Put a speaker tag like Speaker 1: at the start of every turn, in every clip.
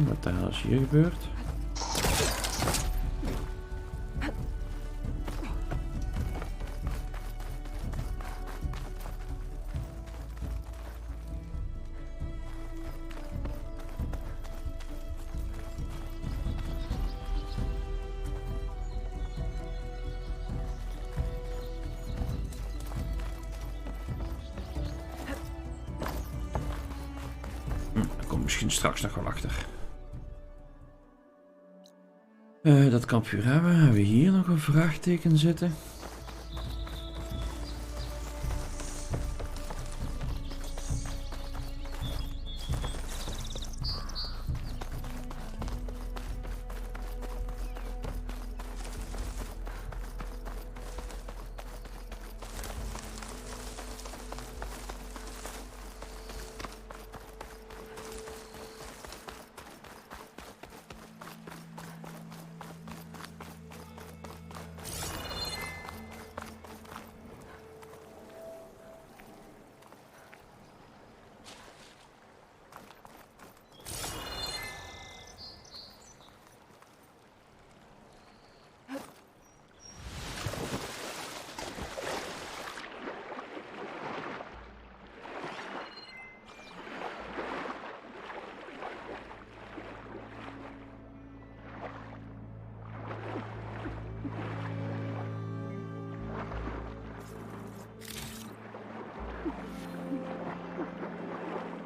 Speaker 1: Wat de hel is hier gebeurd? Daar komt misschien straks nog wel achter. Dat kampvuur hebben we. Hebben we hier nog een vraagteken zitten?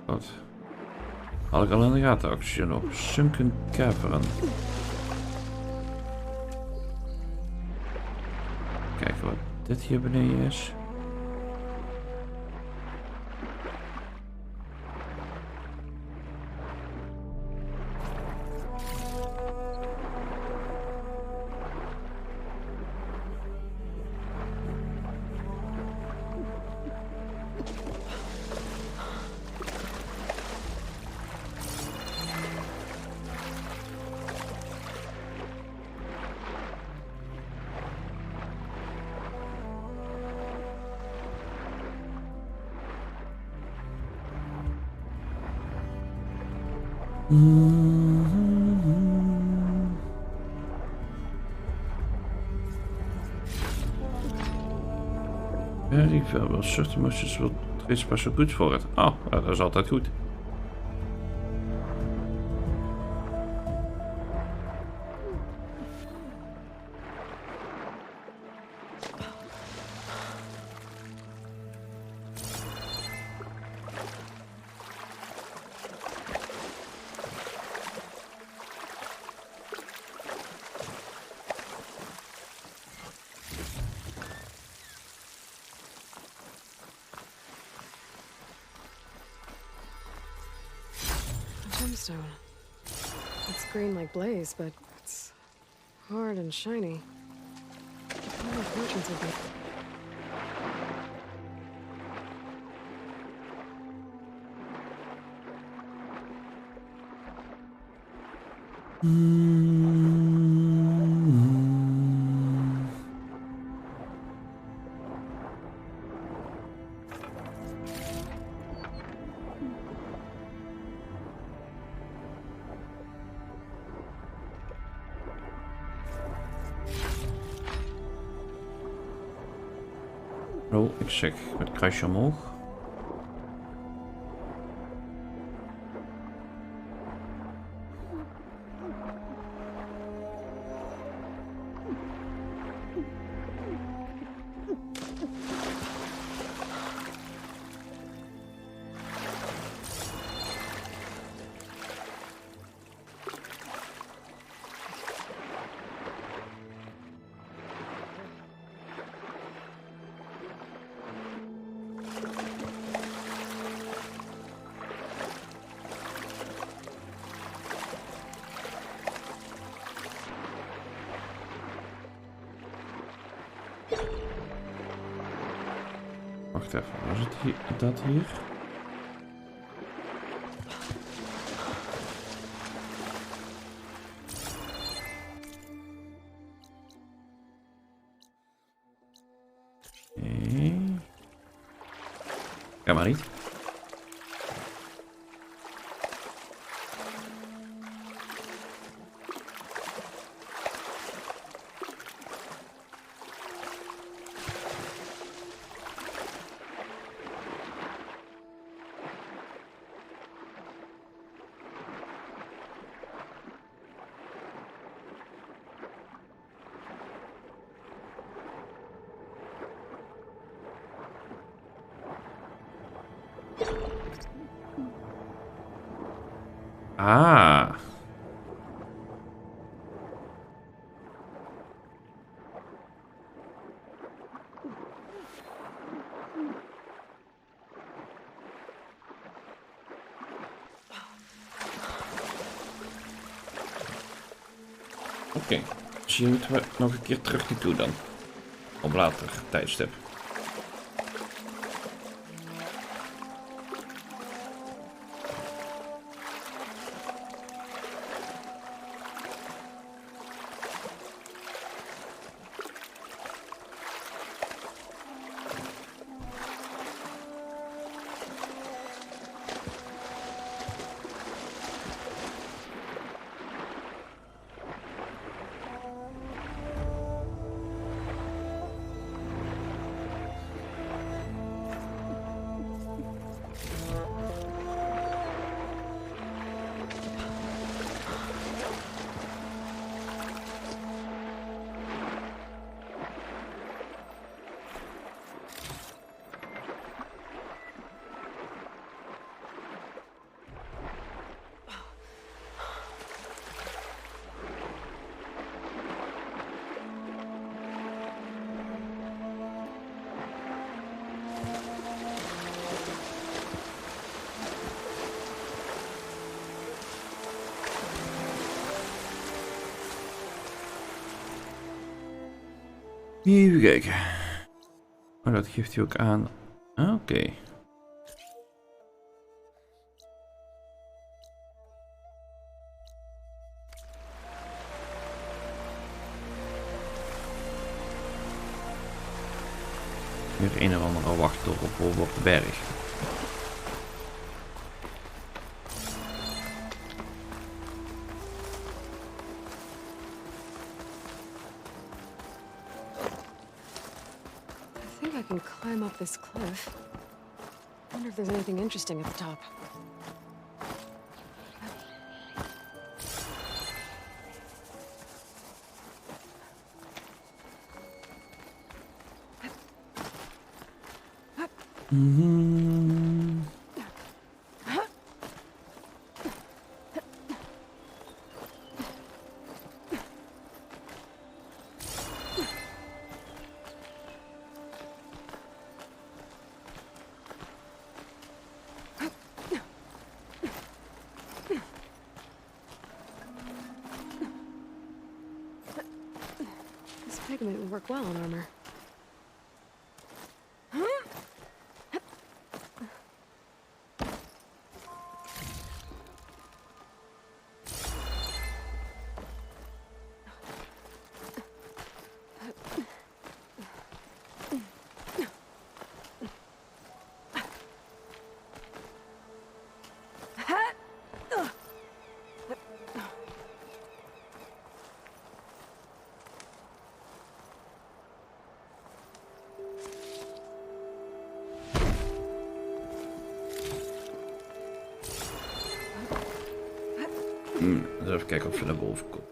Speaker 1: Wat? Had ik al in de gaten, oxygen op. Sunken cavern. Kijken wat dit hier beneden is. Very valuable. Certain motions will trade special goods for it. Oh, dat is altijd goed.
Speaker 2: Gemstone. It's green like blaze, but it's hard and shiny. I wonder if merchants would be.
Speaker 1: Oh, ik zeg met kruisje omhoog. Wacht even, was het hier, dat hier? Nee. Kan maar niet. Ah. Oké. Dus hier moeten we nog een keer terug naartoe dan. Op later tijdstip. Even kijken. Oh, dat geeft hij ook aan. Oké. Weer een of andere wachttorp op de berg.
Speaker 2: I think I can climb up this cliff. Wonder if there's anything interesting at the top. This pigment would work well on armor.
Speaker 1: Even kijken of ze naar boven komen.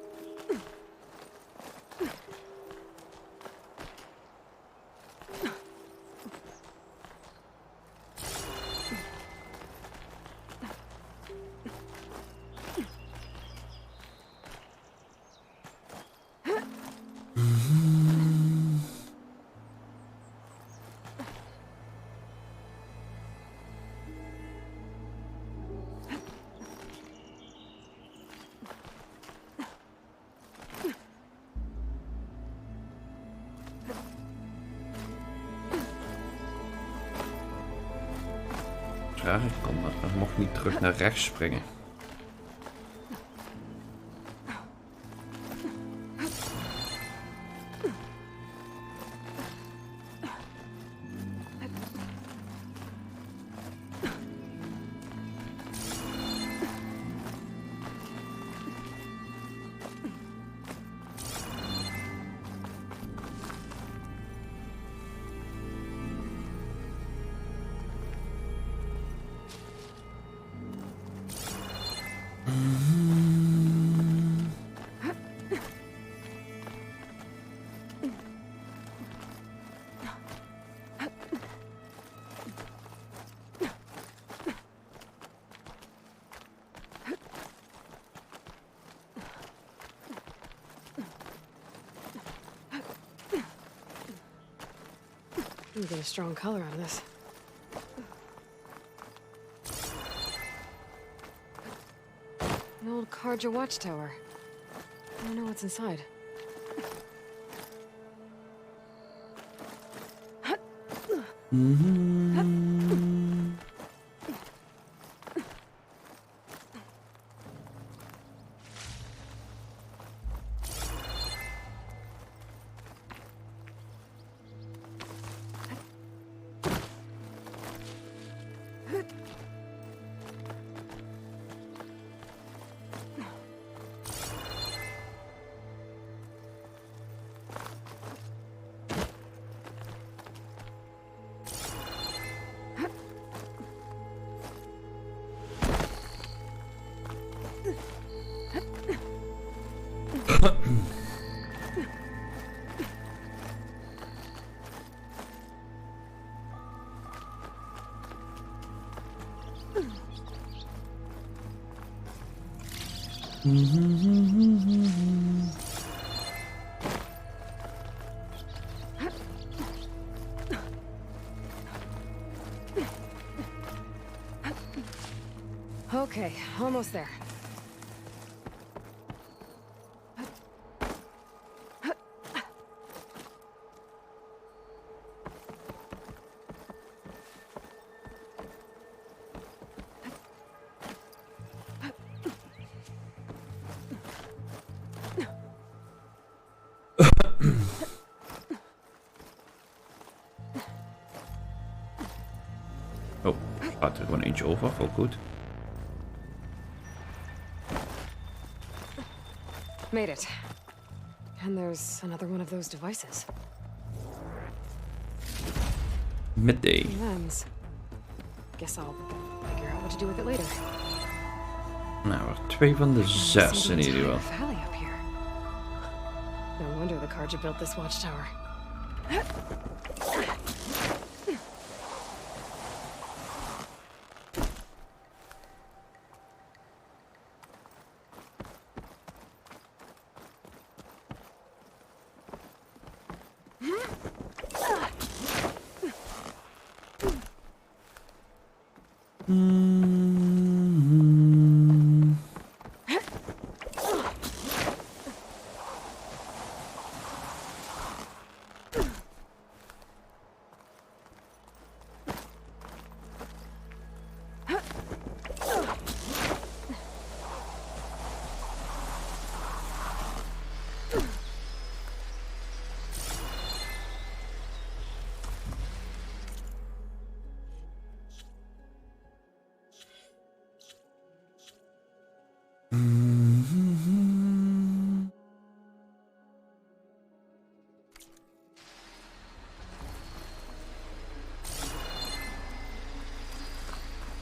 Speaker 1: Raar, ik mocht niet terug naar rechts springen.
Speaker 2: I'm gonna get a strong color out of this. An old Karja watchtower. I don't know what's inside. Okay, almost there.
Speaker 1: Oh, gaat er gewoon eentje over, wel goed.
Speaker 2: Made it. And there's another one of those devices.
Speaker 1: Midday.
Speaker 2: Lens. Guess I'll figure out what to do with it later.
Speaker 1: Nou, er 2 van de 6 in ieder geval.
Speaker 2: Valley up here. No wonder the Karja built this watchtower.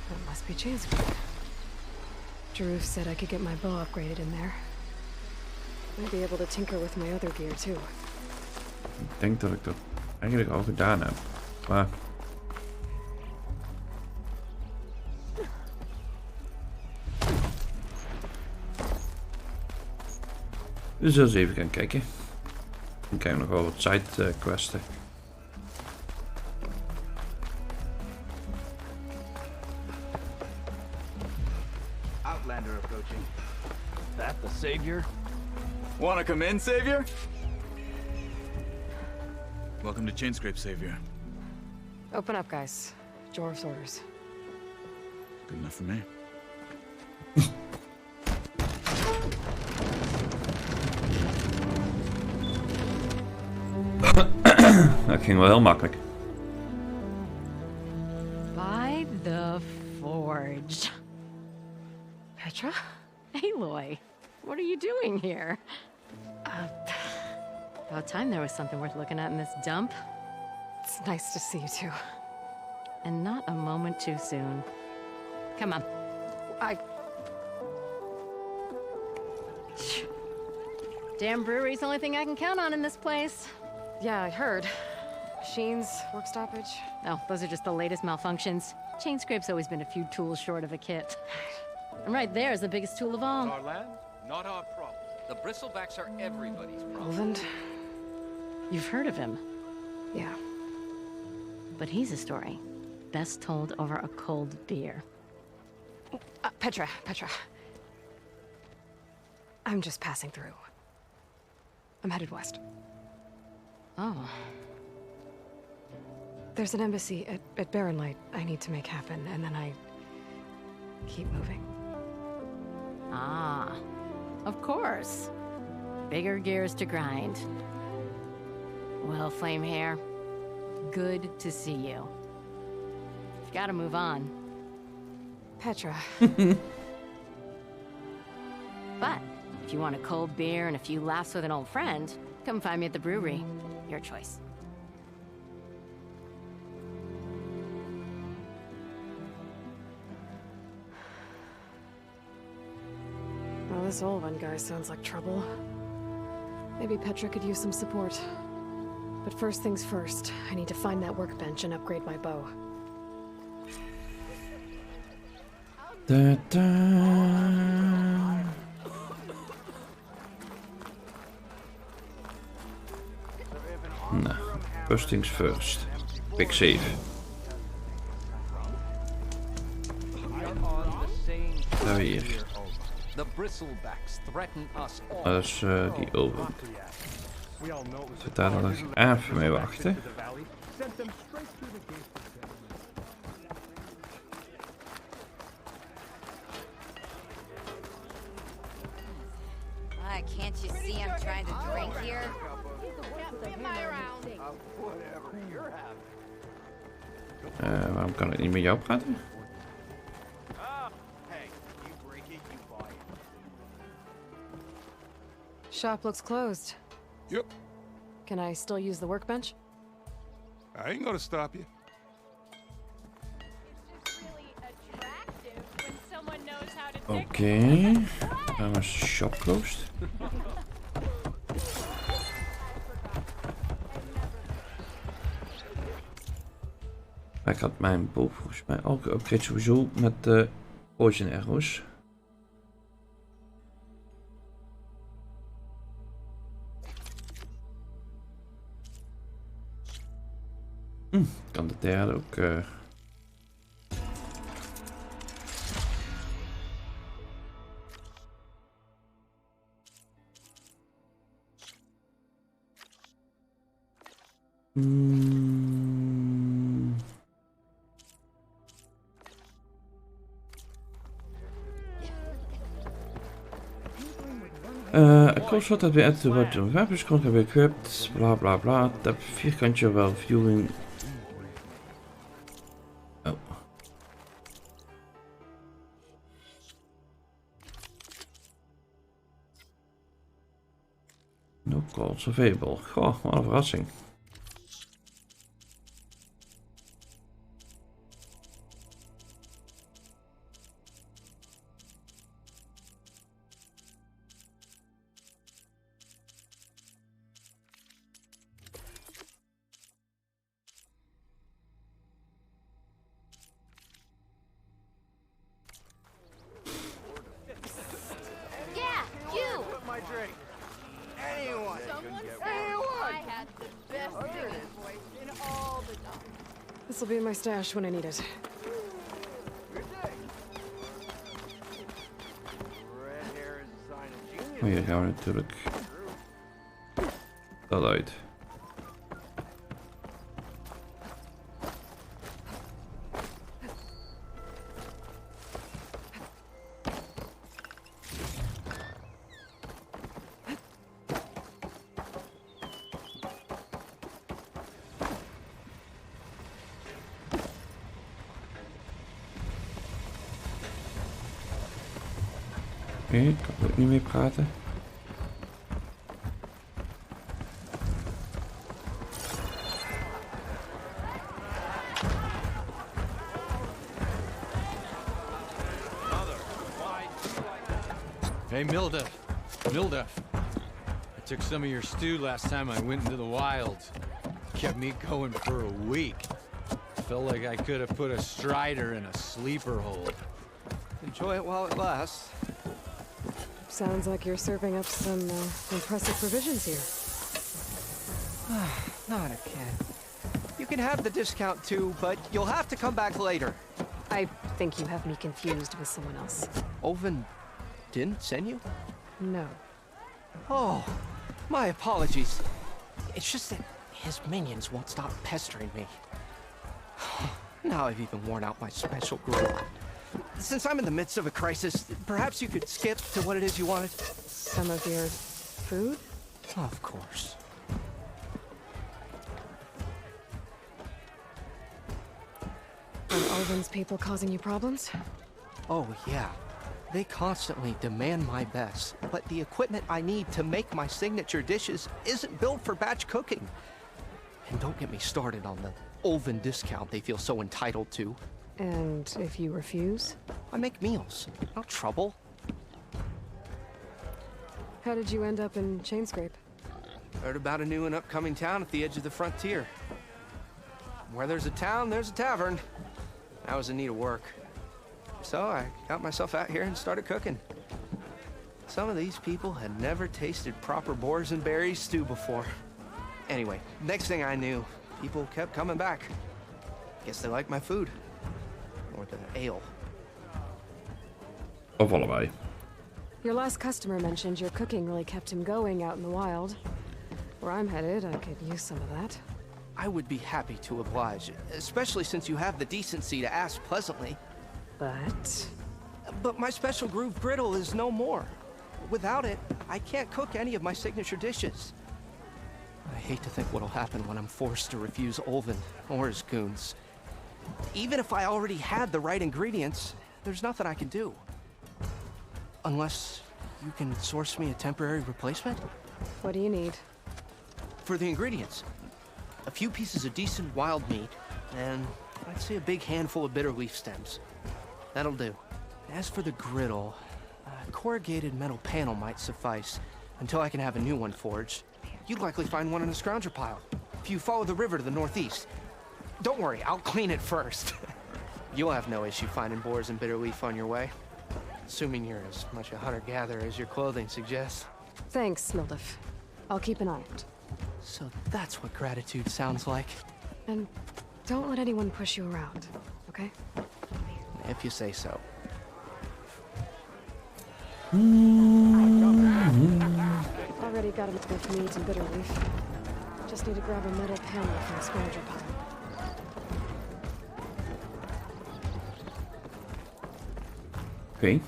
Speaker 2: That must be Chainscrape. Drew said I could get my bow upgraded in there. Might be able to tinker with my other gear too.
Speaker 1: Ik denk dat ik dat eigenlijk al gedaan heb. Maar... we zullen eens even gaan kijken. Dan krijgen we nog wel wat side questen.
Speaker 3: Outlander approaching. That the savior? Wanna come in, savior?
Speaker 4: Welcome to Chainscrape, savior.
Speaker 2: Open up, guys. Jorv's orders.
Speaker 4: Good enough for me.
Speaker 1: Dat ging wel heel makkelijk.
Speaker 5: By the forge.
Speaker 2: Petra?
Speaker 5: Aloy, what are you doing here? About time there was something worth looking at in this dump.
Speaker 2: It's nice to see you too.
Speaker 5: And not a moment too soon. Come on. Damn brewery's the only thing I can count on in this place.
Speaker 2: Yeah, I heard. Machines, work stoppage.
Speaker 5: Oh, those are just the latest malfunctions. Chainscrape's always been a few tools short of a kit. And right there is the biggest tool of all.
Speaker 6: Our land, not our problem. The bristlebacks are everybody's problem.
Speaker 2: Roland?
Speaker 5: You've heard of him.
Speaker 2: Yeah.
Speaker 5: But he's a story best told over a cold beer.
Speaker 2: Petra. I'm just passing through. I'm headed west.
Speaker 5: Oh.
Speaker 2: There's an embassy at Barren Light I need to make happen, and then I keep moving.
Speaker 5: Ah. Of course. Bigger gears to grind. Well, Flamehair, good to see you. You've got to move on.
Speaker 2: Petra.
Speaker 5: But if you want a cold beer and a few laughs with an old friend, come find me at the brewery. Your choice.
Speaker 2: Well, this old one guy sounds like trouble. Maybe Petra could use some support. But first things first, I need to find that workbench and upgrade my bow.
Speaker 1: Da, da. Nou, first things first. Pick save. Daar weer.
Speaker 6: The bristlebacks threaten us all.
Speaker 1: Dat is die oven. Zit daar dan nog even mee wachten.
Speaker 7: Can't you see I'm trying to drink here?
Speaker 1: Waarom kan ik niet met jou praten?
Speaker 2: Shop looks closed.
Speaker 8: Yep.
Speaker 2: Can I still use the workbench?
Speaker 8: I ain't gonna stop you.
Speaker 1: Oké. Dan is de shop closed. Ik had mijn bow volgens mij ook geüpgrade sowieso met de poison arrows. Kan de derde ook... Kost wat dat weer uit wat een wapenskonk hebben equipped, bla bla bla. Dat vierkantje wel viewing. Oh. No calls available. Goh, wat een verrassing.
Speaker 2: This will be in my stash when I need it.
Speaker 1: Oh, hier gaan we natuurlijk dat uit. Oké, ik kan ook niet meer praten.
Speaker 9: Hey, Mildef. I took some of your stew last time I went into the wilds. Kept me going for a week. Felt like I could have put a strider in a sleeper hole.
Speaker 6: Enjoy it while it lasts.
Speaker 2: Sounds like you're serving up some impressive provisions here.
Speaker 3: Not a kid. You
Speaker 10: can have the discount too, but you'll have to come back later.
Speaker 2: I think you have me confused with someone else.
Speaker 10: Olvin didn't send you?
Speaker 2: No.
Speaker 10: Oh, my apologies. It's just that his minions won't stop pestering me. Now I've even worn out my special grill. Since I'm in the midst of a crisis, perhaps you could skip to what it is you wanted?
Speaker 2: Some of your food?
Speaker 10: Of course.
Speaker 2: Are Olvin's people causing you problems?
Speaker 10: Oh, yeah. They constantly demand my best, but the equipment I need to make my signature dishes isn't built for batch cooking. And don't get me started on the Olvin discount they feel so entitled to.
Speaker 2: And if you refuse?
Speaker 10: I make meals, not trouble.
Speaker 2: How did you end up in Chainscrape?
Speaker 10: Heard about a new and upcoming town at the edge of the frontier. Where there's a town, there's a tavern. I was in need of work. So I got myself out here and started cooking. Some of these people had never tasted proper boars and berries stew before. Anyway, next thing I knew, people kept coming back. Guess they liked my food. Or the ale.
Speaker 1: Of allebei.
Speaker 2: Your last customer mentioned your cooking really kept him going out in the wild. Where I'm headed, I could use some of that.
Speaker 10: I would be happy to oblige, especially since you have the decency to ask pleasantly. But my special groove griddle is no more. Without it, I can't cook any of my signature dishes. I hate to think what'll happen when I'm forced to refuse Olvin or his goons. Even if I already had the right ingredients, there's nothing I can do. Unless you can source me a temporary replacement?
Speaker 2: What do you need?
Speaker 10: For the ingredients, a few pieces of decent wild meat, and I'd say a big handful of bitter leaf stems. That'll do. As for the griddle, a corrugated metal panel might suffice until I can have a new one forged. You'd likely find one in a scrounger pile, if you follow the river to the northeast. Don't worry, I'll clean it first. You'll have no issue finding boars and bitter leaf on your way. Assuming you're as much a hunter-gatherer as your clothing suggests.
Speaker 2: Thanks, Mildif. I'll keep an eye out.
Speaker 10: So that's what gratitude sounds like.
Speaker 2: And don't let anyone push you around, okay?
Speaker 10: If you say so.
Speaker 2: Already got enough meat and bitter leaf. Just need to grab a metal panel from the scrounger pile.
Speaker 1: Oké.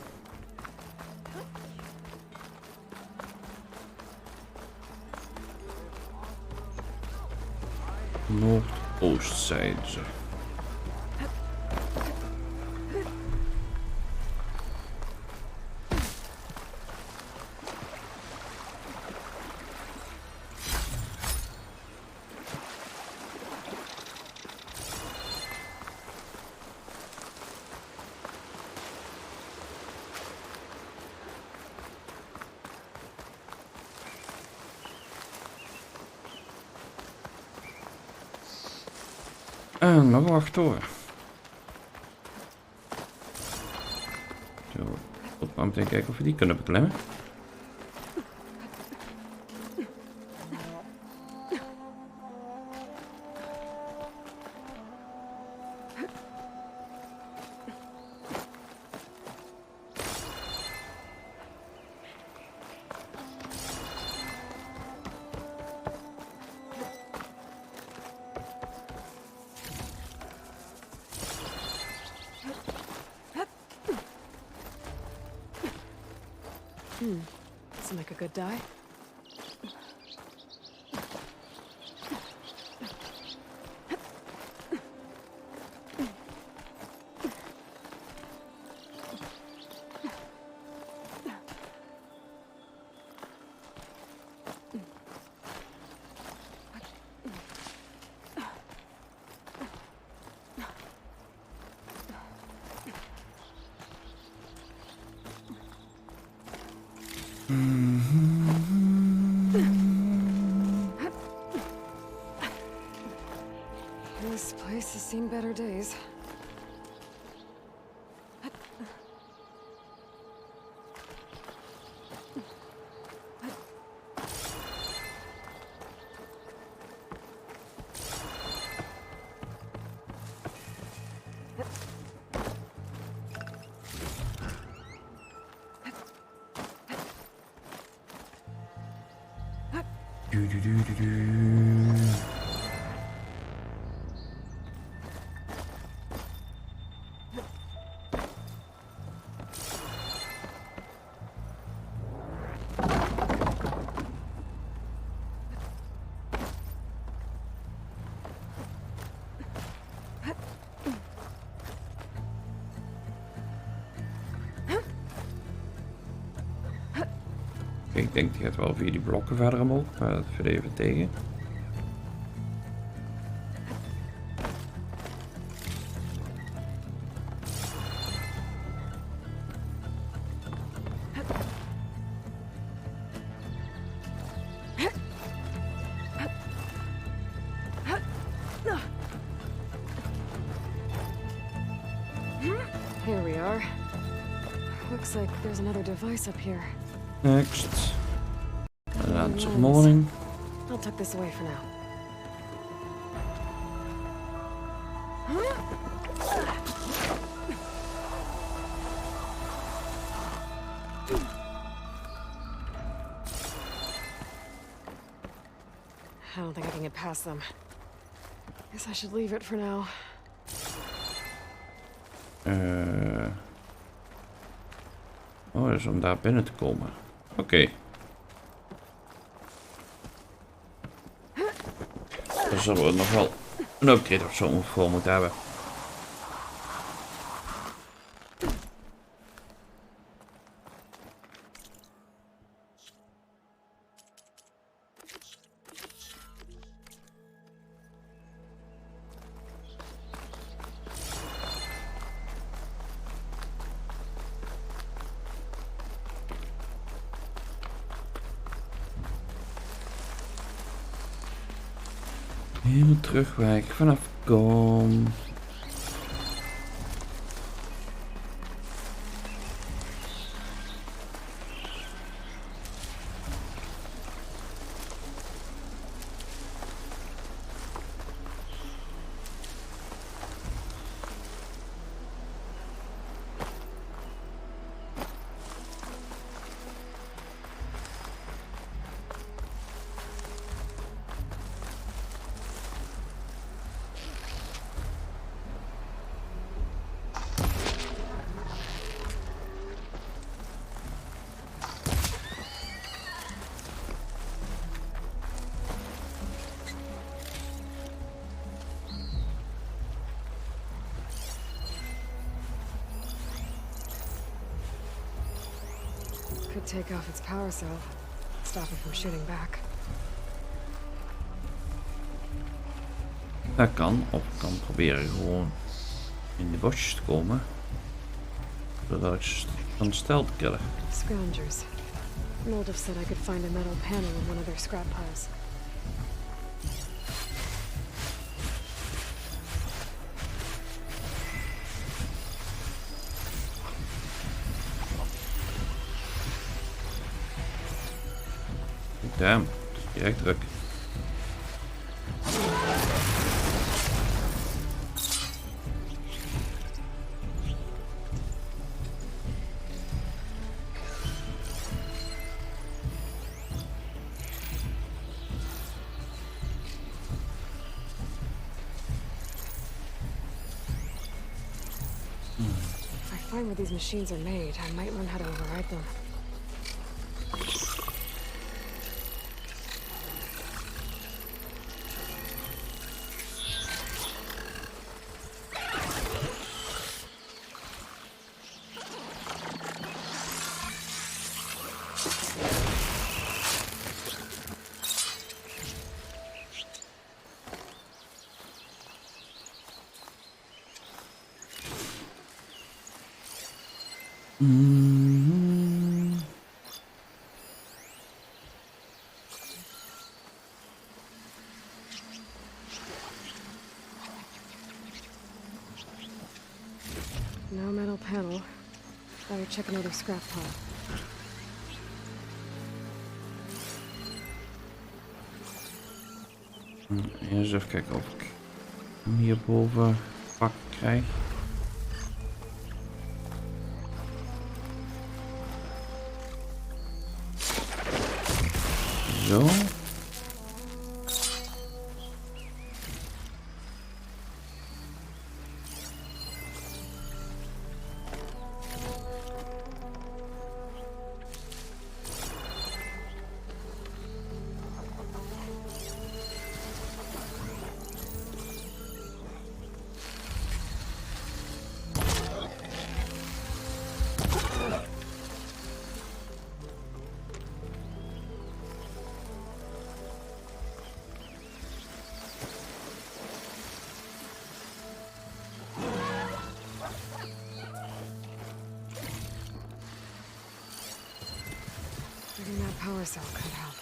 Speaker 1: Noordoostzijde. En nog een wachttoren. Zo, op maar meteen kijken of we die kunnen beklimmen.
Speaker 2: Doesn't make a good dye. This place has seen better days.
Speaker 1: Ik denk die gaat wel via die blokken verder omhoog, maar dat viel even tegen.
Speaker 2: Here we are. Looks like there's another device up here.
Speaker 1: Next. That's morning.
Speaker 2: I'll tuck this away for now. I don't think I can get past them. Guess I should leave it for now.
Speaker 1: Oh, dus om daar binnen te komen. Oké. Dan zullen we nog wel een upgrade of zo voor moeten hebben. Helemaal terugwijken vanaf kom.
Speaker 2: Could take off its power cell, stop it from shooting back.
Speaker 1: Dat kan, of ik kan proberen gewoon in de bosjes te komen. Zodat ik ze kan stel te killen.
Speaker 2: Scroungers. Moldiv said I could find a metal panel in one of their scrap piles.
Speaker 1: Damn, het is echt druk.
Speaker 2: If I find where these machines are made, I might learn how to override them. No metal panel. Better check another scrap pile.
Speaker 1: Eens even kijken of ik hem hierboven pak krijg. Zo.
Speaker 2: power cell could help.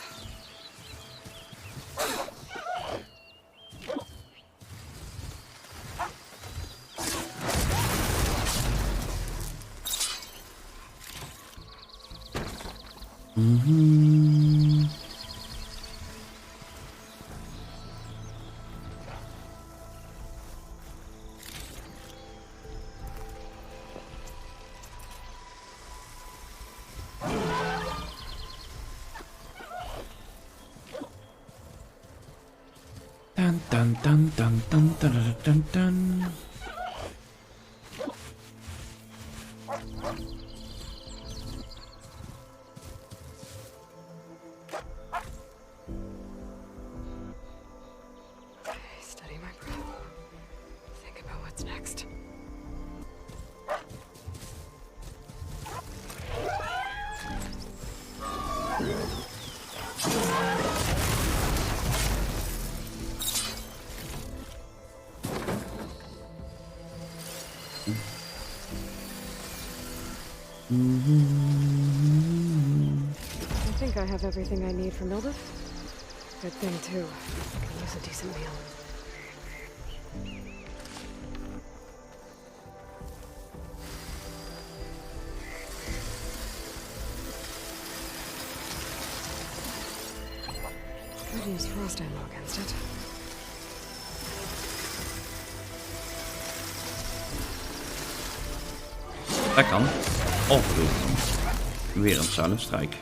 Speaker 1: Dun dun dun dun dun dun dun dun.
Speaker 2: Steady my breath. Think about what's next. I think I have everything I need for Mildred. Good thing, too. I can use a decent meal. Could use frost ammo against it.
Speaker 1: Dat kan. Of bedoel ik weer een silent strike.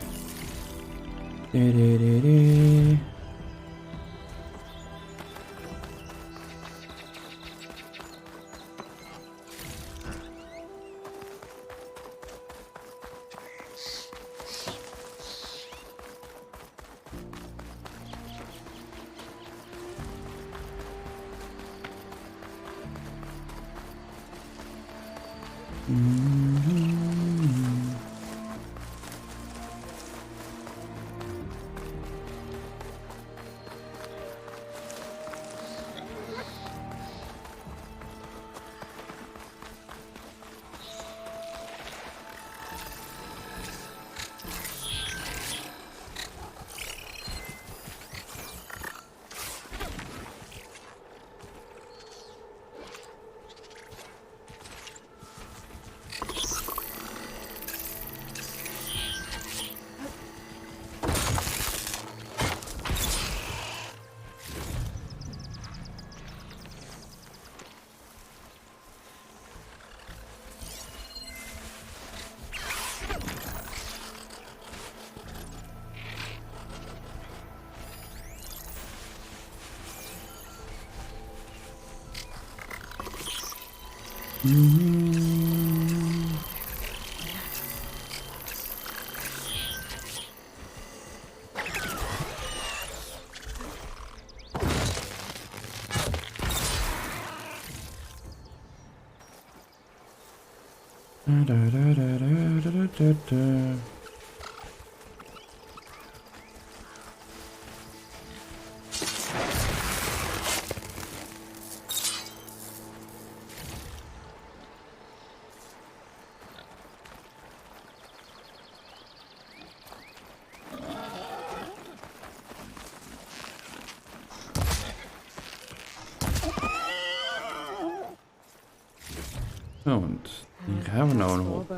Speaker 1: Zo, want hier gaan we nou nog op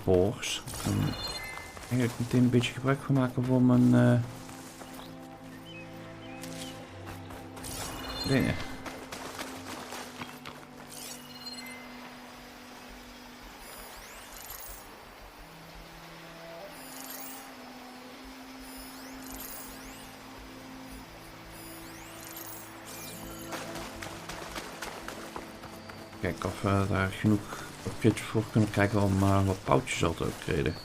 Speaker 1: borst. Ik kan eigenlijk meteen een beetje gebruik van maken voor mijn dingen. Kijken of we daar genoeg pakketjes voor kunnen krijgen om wat poutjes al te upgraden.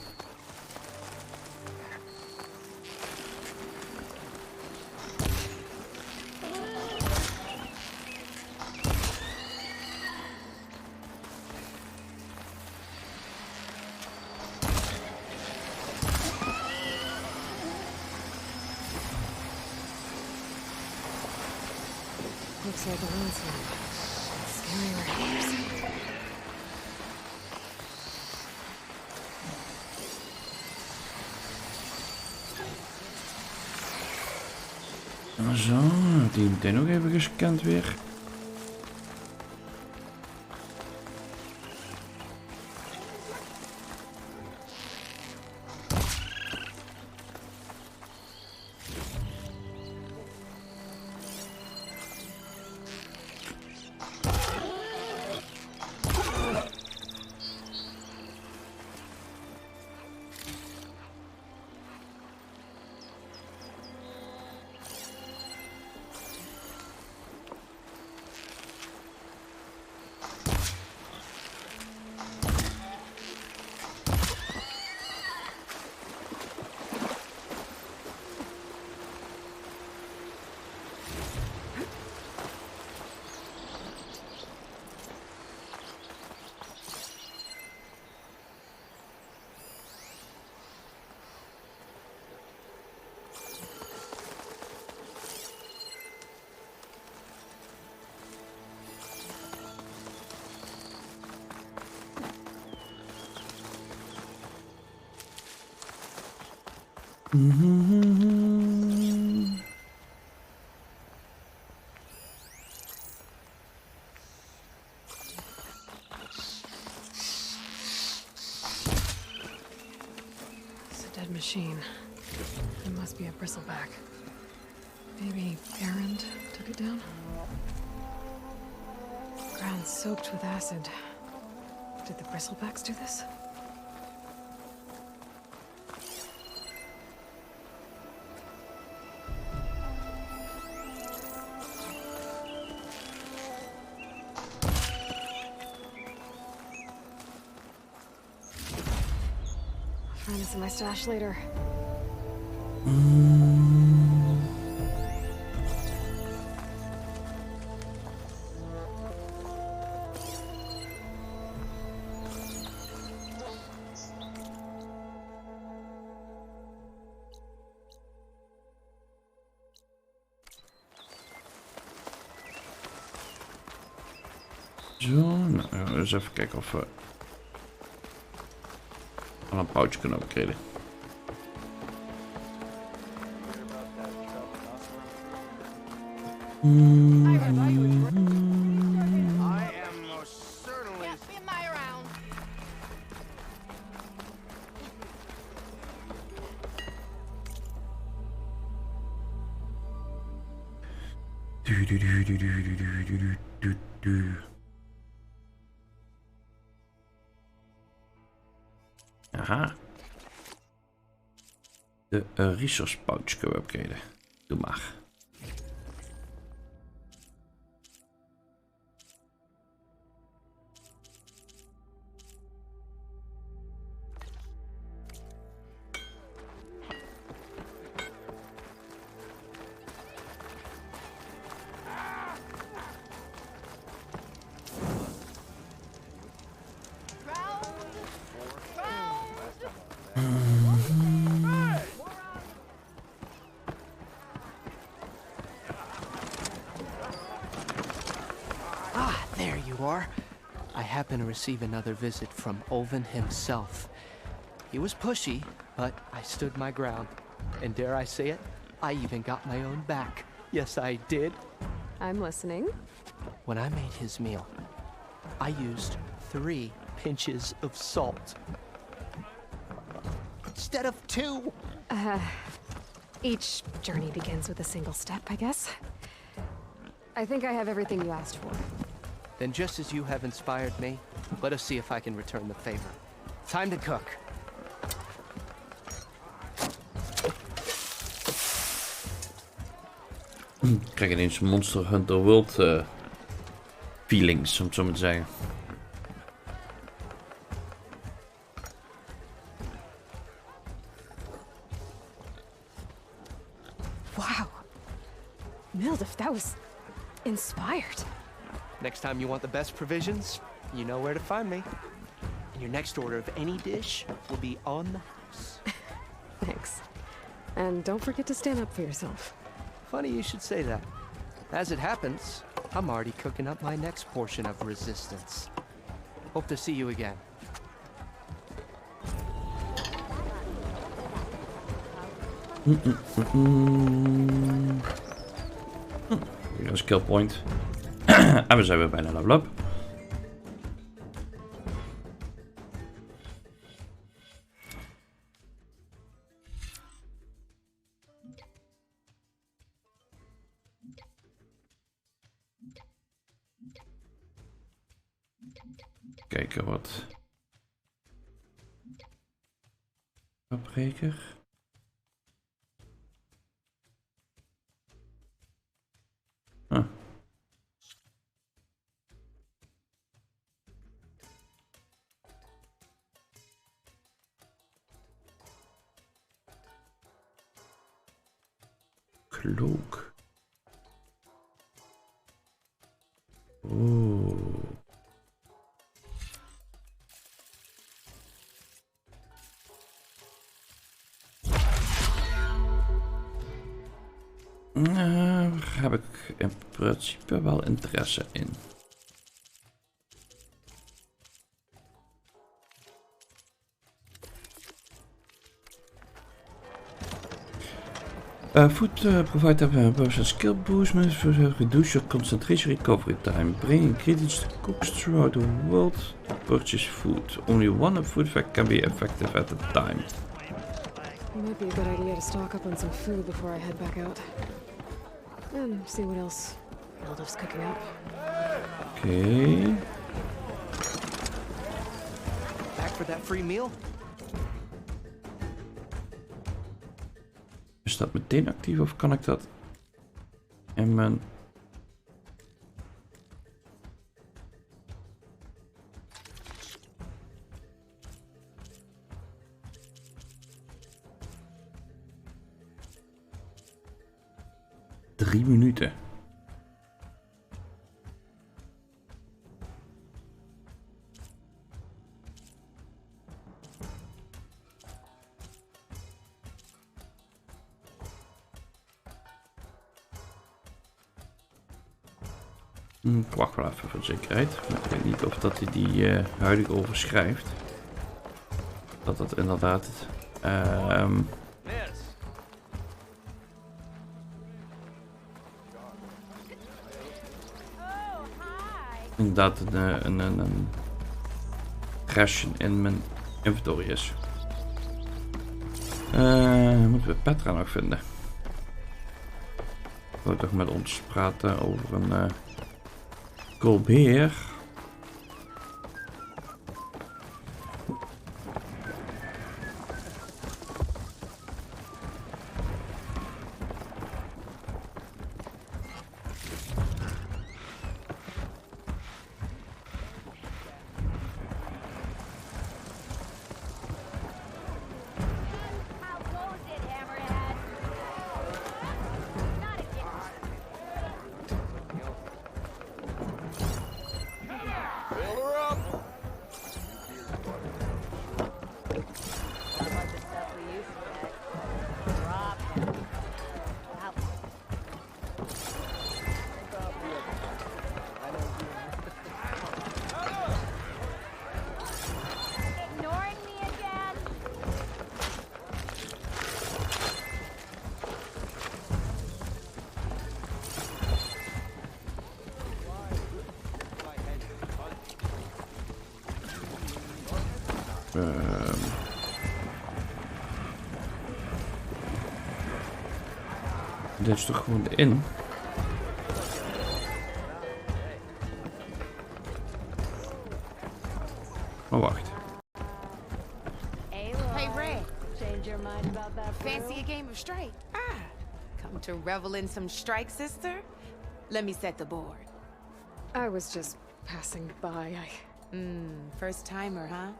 Speaker 2: Looks like a landslide. Scary raiders.
Speaker 1: Zo, die meteen nog even gescand weer.
Speaker 2: It's a dead machine. It must be a bristleback. Maybe Errand took it down? Ground soaked with acid. Did the bristlebacks do this? I'll find this in my stash later.
Speaker 1: Zo, nou, eens even kijken of we al een pouch kunnen upgraden. Aha. De resource pouch kunnen we upgraden. Doe maar.
Speaker 10: There you are. I happen to receive another visit from Olvin himself. He was pushy, but I stood my ground. And dare I say it, I even got my own back. Yes, I did.
Speaker 2: I'm listening.
Speaker 10: When I made his meal, I used 3 pinches of salt. Instead of 2!
Speaker 2: Each journey begins with a single step, I guess. I think I have everything you asked for.
Speaker 10: Then just as you have inspired me, let us see if I can return the favor. Time to cook.
Speaker 1: Ik krijg ineens Monster Hunter World feelings, om het zo maar te zeggen.
Speaker 2: Wow. Mildif, that was inspired.
Speaker 10: Next time you want the best provisions, you know where to find me. And your next order of any dish will be on the house.
Speaker 2: Thanks. And don't forget to stand up for yourself.
Speaker 10: Funny you should say that. As it happens, I'm already cooking up my next portion of resistance. Hope to see you again.
Speaker 1: skill point. En we zijn weer bijna level up. Kijken wat. Afbreker. Huh. Cloak. Oeh. Daar heb ik in principe wel interesse in. Food provide a person skill boost, reduce your concentration recovery time, bring ingredients to cooks throughout the world, purchase food. Only one food effect can be effective at a time.
Speaker 2: It might be a good idea to stock up on some food before I head back out. And see what else Aldous cooking up.
Speaker 1: Okay.
Speaker 10: Back for that free meal?
Speaker 1: Is dat meteen actief of kan ik dat in mijn... Drie minuten. Ik wacht wel even voor de zekerheid. Ik weet niet of dat hij die huidige overschrijft. Dat dat inderdaad... inderdaad een ration in mijn inventory is. Moeten we Petra nog vinden? Ik wil toch met ons praten over een Colbert. Dit is toch gewoon in? Oh, wacht.
Speaker 7: Hey, Ray. Change your mind about that? Fancy a game of strike? Come to revel in some strike, sister? Let me set the board.
Speaker 2: I was just passing by.
Speaker 7: First timer, huh?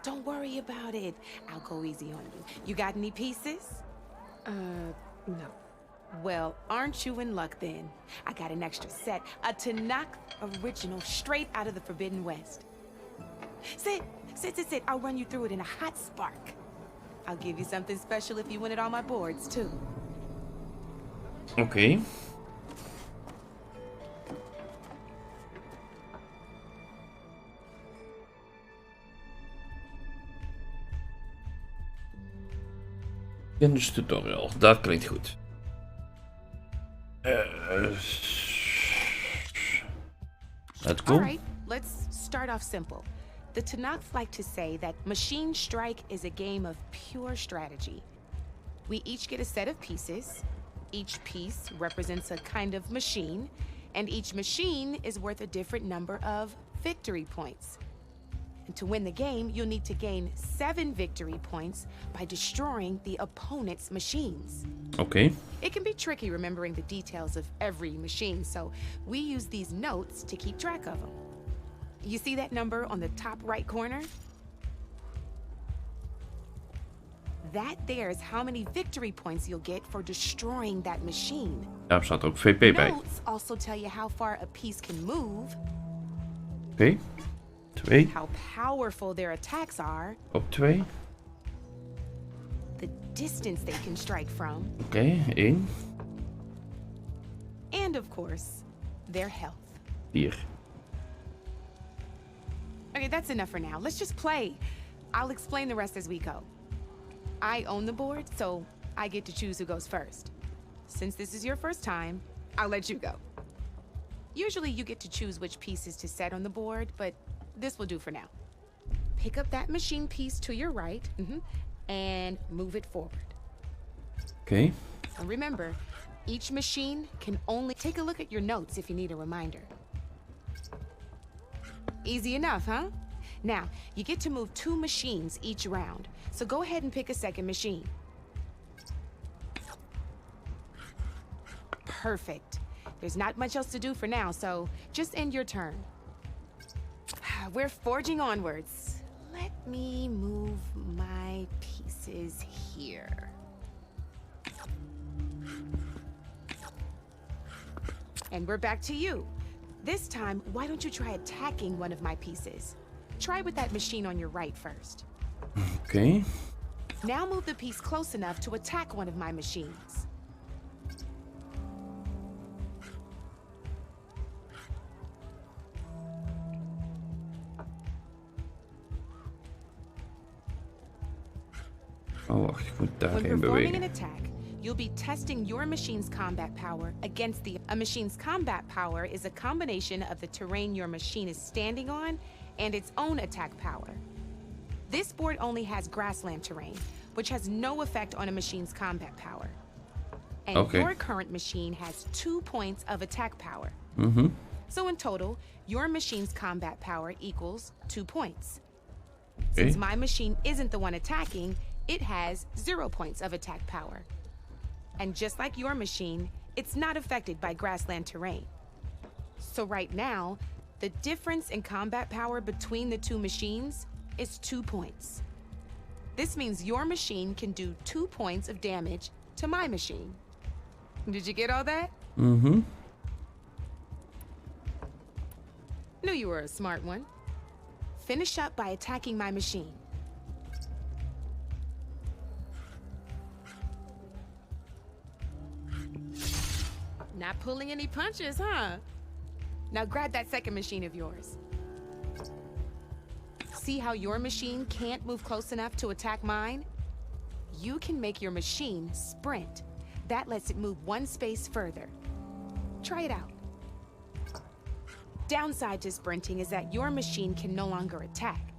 Speaker 7: Don't worry about it. I'll go easy on you. You got any pieces?
Speaker 2: No.
Speaker 7: Well, aren't you in luck then? I got an extra set, a Tanakh original straight out of the Forbidden West. Sit. I'll run you through it in a hot spark. I'll give you something special if you win it on my boards, too.
Speaker 1: Oké. Kennis tutorial, dat klinkt goed. Let's go.
Speaker 7: All right, let's start off simple. The Tanakh like to say that Machine Strike is a game of pure strategy. We each get a set of pieces. Each piece represents a kind of machine, and each machine is worth a different number of victory points. And to win the game, you'll need to gain 7 victory points by destroying the opponent's machines.
Speaker 1: Okay.
Speaker 7: It can be tricky remembering the details of every machine, so we use these notes to keep track of them. You see that number on the top right corner? That there is how many victory points you'll get for destroying that machine.
Speaker 1: Daar staat ook VP bij.
Speaker 7: Notes also tell you how far a piece can move.
Speaker 1: Oké. 2.
Speaker 7: How powerful their attacks are.
Speaker 1: Op 2.
Speaker 7: The distance they can strike from.
Speaker 1: Oké, 1.
Speaker 7: And of course, their health.
Speaker 1: 4.
Speaker 7: Okay, that's enough for now. Let's just play. I'll explain the rest as we go. I own the board, so I get to choose who goes first. Since this is your first time, I'll let you go. Usually you get to choose which pieces to set on the board, but this will do for now. Pick up that machine piece to your right, and move it forward.
Speaker 1: Okay.
Speaker 7: And remember, each machine can only... Take a look at your notes if you need a reminder. Easy enough, huh? Now, you get to move 2 machines each round, so go ahead and pick a second machine. Perfect. There's not much else to do for now, so just end your turn. We're forging onwards. Let me move my pieces here. And we're back to you. This time, why don't you try attacking one of my pieces? Try with that machine on your right first.
Speaker 1: Okay.
Speaker 7: Now move the piece close enough to attack one of my machines.
Speaker 1: Oh, wacht, ik moet
Speaker 7: When
Speaker 1: daarheen
Speaker 7: performing an
Speaker 1: bewegen.
Speaker 7: attack, you'll be testing your machine's combat power against the... A machine's combat power is a combination of the terrain your machine is standing on and its own attack power. This board only has grassland terrain, which has no effect on a machine's combat power. And
Speaker 1: Okay.
Speaker 7: your current machine has 2 points of attack power.
Speaker 1: Mhm.
Speaker 7: So in total, your machine's combat power equals 2 points.
Speaker 1: Okay.
Speaker 7: Since my machine isn't the one attacking, it has 0 points of attack power. And just like your machine, it's not affected by grassland terrain. So right now, the difference in combat power between the 2 machines is 2 points. This means your machine can do 2 points of damage to my machine. Did you get all that?
Speaker 1: Mhm.
Speaker 7: Knew you were a smart one. Finish up by attacking my machine. Not pulling any punches, huh? Now grab that second machine of yours. See how your machine can't move close enough to attack mine? You can make your machine sprint. That lets it move 1 space further. Try it out. Downside to sprinting is that your machine can no longer attack.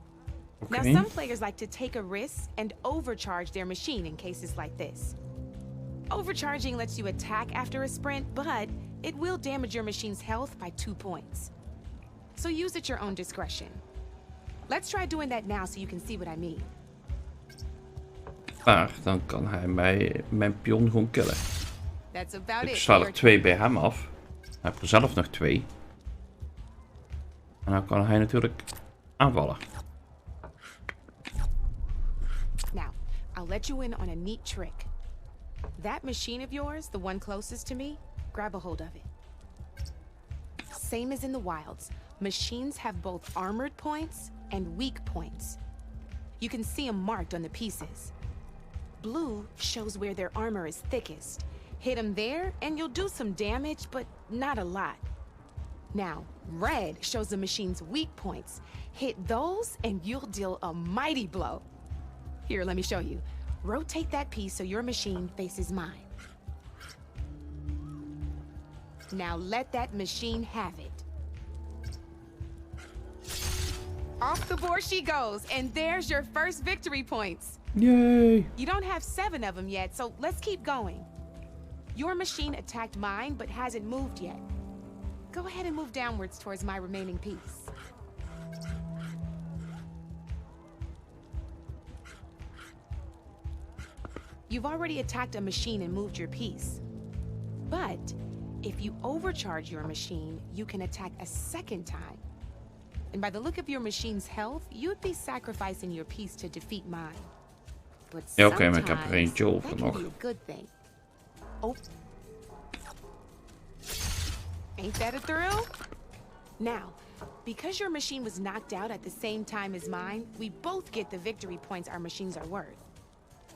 Speaker 7: Now,
Speaker 1: Okay.
Speaker 7: some players like to take a risk and overcharge their machine in cases like this. Overcharging lets you attack after a sprint, but it will damage your machine's health by 2 points. So use at your own discretion. Let's try doing that now so you can see what I mean.
Speaker 1: Maar dan kan hij mijn pion gewoon killen.
Speaker 7: That's about
Speaker 1: Ik
Speaker 7: it.
Speaker 1: sla
Speaker 7: for
Speaker 1: er 2 bij hem af. Hij heeft er zelf nog 2. En dan kan hij natuurlijk aanvallen.
Speaker 7: Now, I'll let you in on a neat trick. That machine of yours, the one closest to me, grab a hold of it. Same as in the wilds, machines have both armored points and weak points. You can see them marked on the pieces. Blue shows where their armor is thickest. Hit them there and you'll do some damage, but not a lot. Now, red shows the machine's weak points. Hit those and you'll deal a mighty blow. Here, let me show you. Rotate that piece so your machine faces mine. Now let that machine have it. Off the board she goes, and there's your first victory points.
Speaker 1: Yay!
Speaker 7: You don't have 7 of them yet, so let's keep going. Your machine attacked mine, but hasn't moved yet. Go ahead and move downwards towards my remaining piece. You've already attacked a machine and moved your piece. But if you overcharge your machine, you can attack a second time. And by the look of your machine's health, you'd be sacrificing your piece to defeat mine. But
Speaker 1: Ja, oké, maar ik heb er
Speaker 7: sometimes
Speaker 1: eentje over
Speaker 7: that can
Speaker 1: nog.
Speaker 7: be a good thing. Oh. Ain't that a thrill? Now, because your machine was knocked out at the same time as mine, we both get the victory points our machines are worth.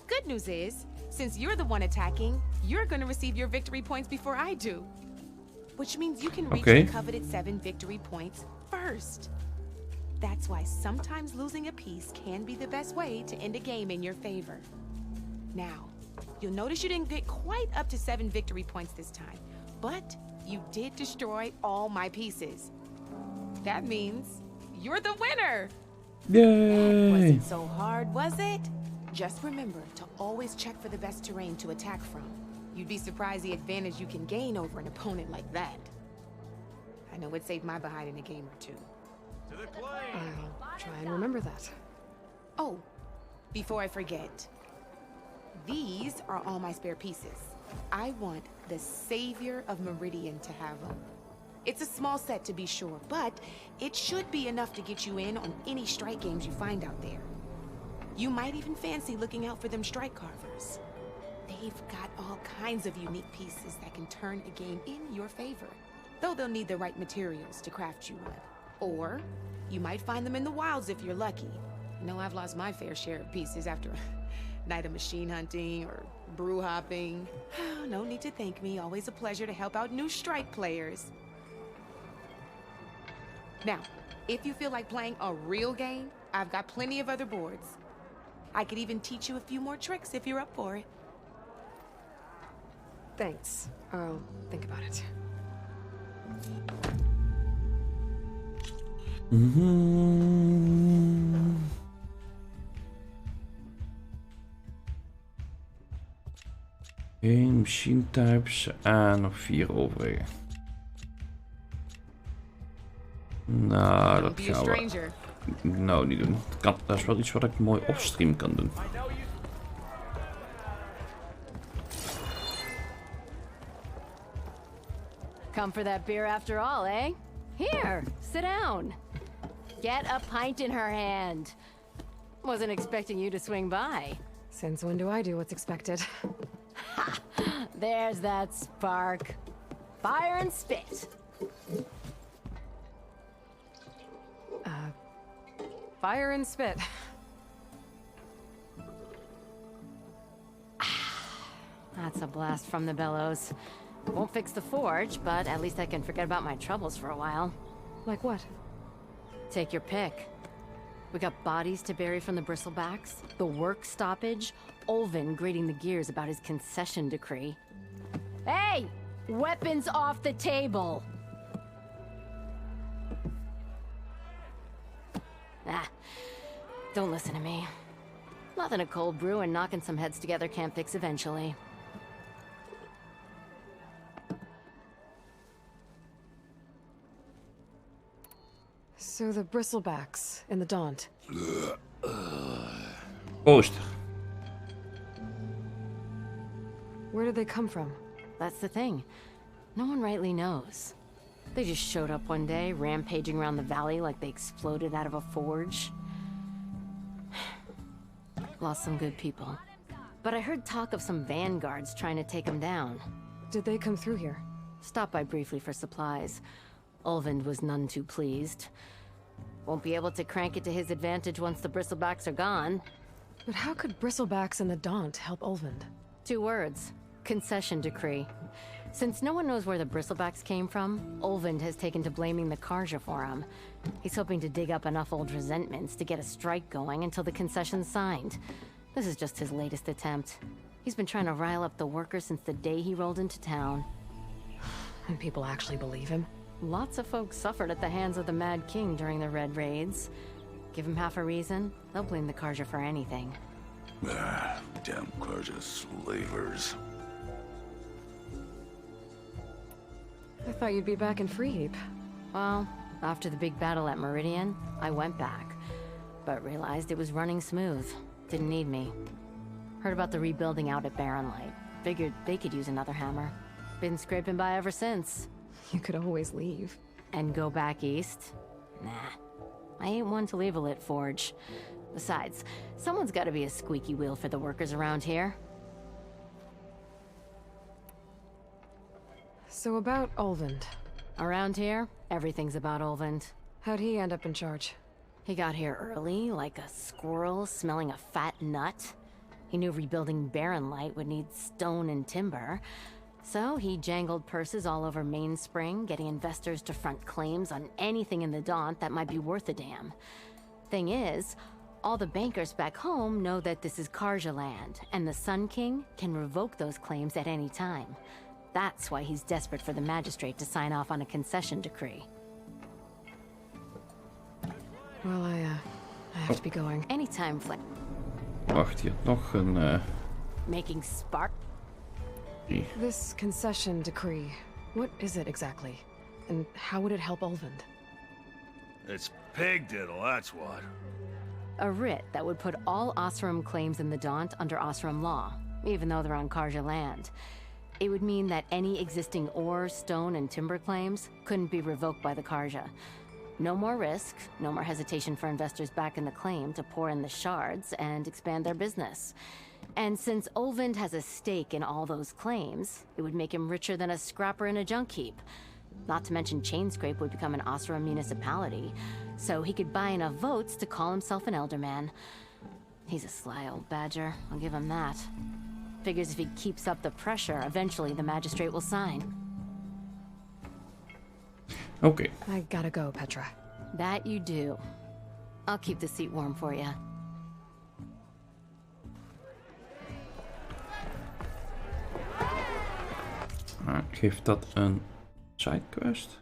Speaker 7: Good news is, since you're the one attacking, you're gonna receive your victory points before I do. Which means you can reach the coveted 7 victory points first. That's why sometimes losing a piece can be the best way to end a game in your favor. Now, you'll notice you didn't get quite up to 7 victory points this time, but you did destroy all my pieces. That means you're the winner!
Speaker 1: Yay!
Speaker 7: Wasn't so hard, was it? Just remember to always check for the best terrain to attack from. You'd be surprised the advantage you can gain over an opponent like that. I know it saved my behind in a game or two.
Speaker 2: I'll try and remember that.
Speaker 7: Oh, before I forget, these are all my spare pieces. I want the Savior of Meridian to have them. It's a small set to be sure, but it should be enough to get you in on any strike games you find out there. You might even fancy looking out for them strike carvers. They've got all kinds of unique pieces that can turn a game in your favor, though they'll need the right materials to craft you one. Or you might find them in the wilds if you're lucky. I know I've lost my fair share of pieces after a night of machine hunting or brew hopping. No need to thank me. Always a pleasure to help out new strike players. Now, if you feel like playing a real game, I've got plenty of other boards. I could even teach you a few more tricks if you're up for it.
Speaker 2: Thanks. I'll think about it.
Speaker 1: Eén machine types en nog 4 overwegen. Nou, dat gaan we nou niet doen. Dat is wel iets wat ik mooi offstream kan doen.
Speaker 5: Come for that beer after all, eh? Here, sit down. Get a pint in her hand. Wasn't expecting you to swing by.
Speaker 2: Since when do I do what's expected?
Speaker 5: Ha! There's that spark. Fire and spit.
Speaker 2: Fire and spit.
Speaker 5: That's a blast from the bellows. Won't fix the forge, but at least I can forget about my troubles for a while.
Speaker 2: Like what?
Speaker 5: Take your pick. We got bodies to bury from the bristlebacks, the work stoppage, Olvin grating the gears about his concession decree. Hey! Weapons off the table! Ah, don't listen to me. Nothing a cold brew and knocking some heads together can't fix eventually.
Speaker 2: So the bristlebacks in the Daunt.
Speaker 1: Poster.
Speaker 2: Where did they come from?
Speaker 5: That's the thing. No one rightly knows. They just showed up one day, rampaging around the valley like they exploded out of a forge. Lost some good people. But I heard talk of some vanguards trying to take them down.
Speaker 2: Did they come through here?
Speaker 5: Stopped by briefly for supplies. Ulvund was none too pleased. Won't be able to crank it to his advantage once the bristlebacks are gone.
Speaker 2: But how could bristlebacks and the Daunt help Ulvund?
Speaker 5: 2 words. Concession decree. Since no one knows where the bristlebacks came from, Ulvund has taken to blaming the Karja for him. He's hoping to dig up enough old resentments to get a strike going until the concession's signed. This is just his latest attempt. He's been trying to rile up the workers since the day he rolled into town.
Speaker 2: And people actually believe him?
Speaker 5: Lots of folks suffered at the hands of the Mad King during the Red Raids. Give them half a reason, they'll blame the Karja for anything.
Speaker 8: Ah, damn Karja slavers.
Speaker 2: I thought you'd be back in Freeheap.
Speaker 5: Well, after the big battle at Meridian, I went back, but realized it was running smooth. Didn't need me. Heard about the rebuilding out at Barren Light. Figured they could use another hammer. Been scraping by ever since.
Speaker 2: You could always leave.
Speaker 5: And go back east? Nah. I ain't one to leave a lit forge. Besides, someone's gotta be a squeaky wheel for the workers around here.
Speaker 2: So about Olvend.
Speaker 5: Around here, everything's about Olvend.
Speaker 2: How'd he end up in charge?
Speaker 5: He got here early, like a squirrel smelling a fat nut. He knew rebuilding Barren Light would need stone and timber. So he jangled purses all over Mainspring, getting investors to front claims on anything in the Daunt that might be worth a damn. Thing is, all the bankers back home know that this is Karja land, and the Sun King can revoke those claims at any time. That's why he's desperate for the magistrate to sign off on a concession decree.
Speaker 2: Well, I have to be going.
Speaker 5: Anytime, Flick.
Speaker 1: Wacht, je had nog een...
Speaker 5: Making spark?
Speaker 2: This concession decree, what is it exactly? And how would it help Olvend?
Speaker 8: It's pig diddle, that's what.
Speaker 5: A writ that would put all Osram claims in the Daunt under Osram law, even though they're on Karja land. It would mean that any existing ore, stone, and timber claims couldn't be revoked by the Karja. No more risk, no more hesitation for investors back in the claim to pour in the shards and expand their business. And since Olvend has a stake in all those claims, it would make him richer than a scrapper in a junk heap. Not to mention Chainscrape would become an Osram municipality, so he could buy enough votes to call himself an elderman. He's a sly old badger, I'll give him that. Figures if he keeps up the pressure, eventually the magistrate will sign.
Speaker 1: Okay.
Speaker 2: I gotta go, Petra.
Speaker 5: That you do. I'll keep the seat warm for you.
Speaker 1: Geeft dat een sidequest?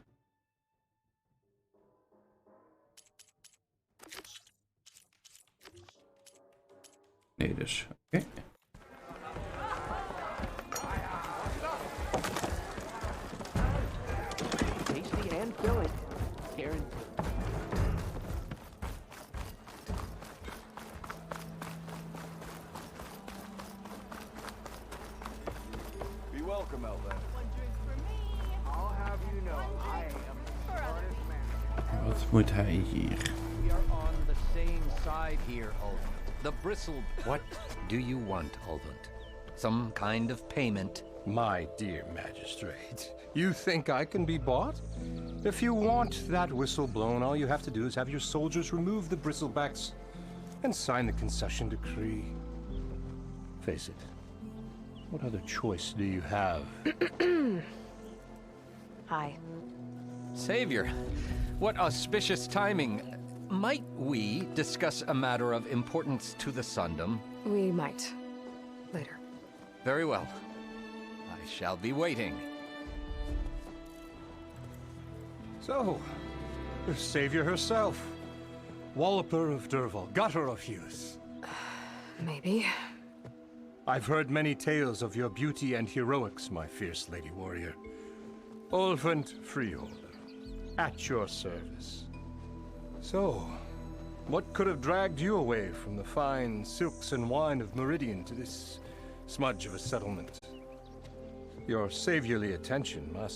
Speaker 1: Nee, dus. Oké.
Speaker 10: Tasty and filling. Guaranteed.
Speaker 3: Be welcome, Elva. I'll have you know, I am the smartest man.
Speaker 1: Wat moet hij hier?
Speaker 6: We are on the same side here, Ulvund. The bristle...
Speaker 11: What do you want, Ulvund? Some kind of payment?
Speaker 12: My dear magistrate, you think I can be bought? If you want that whistle blown, all you have to do is have your soldiers remove the bristlebacks and sign the concession decree. Face it, what other choice do you have?
Speaker 2: Hi.
Speaker 6: Savior, what auspicious timing. Might we discuss a matter of importance to the Sundom?
Speaker 2: We might. Later.
Speaker 6: Very well. I shall be waiting.
Speaker 12: So, the savior herself. Walloper of Derval, gutter of youth.
Speaker 2: Maybe.
Speaker 12: I've heard many tales of your beauty and heroics, my fierce lady warrior. Olvend Freeholder, at your service. So, what could have dragged you away from the fine silks and wine of Meridian to this smudge of a settlement? Your saviorly attention must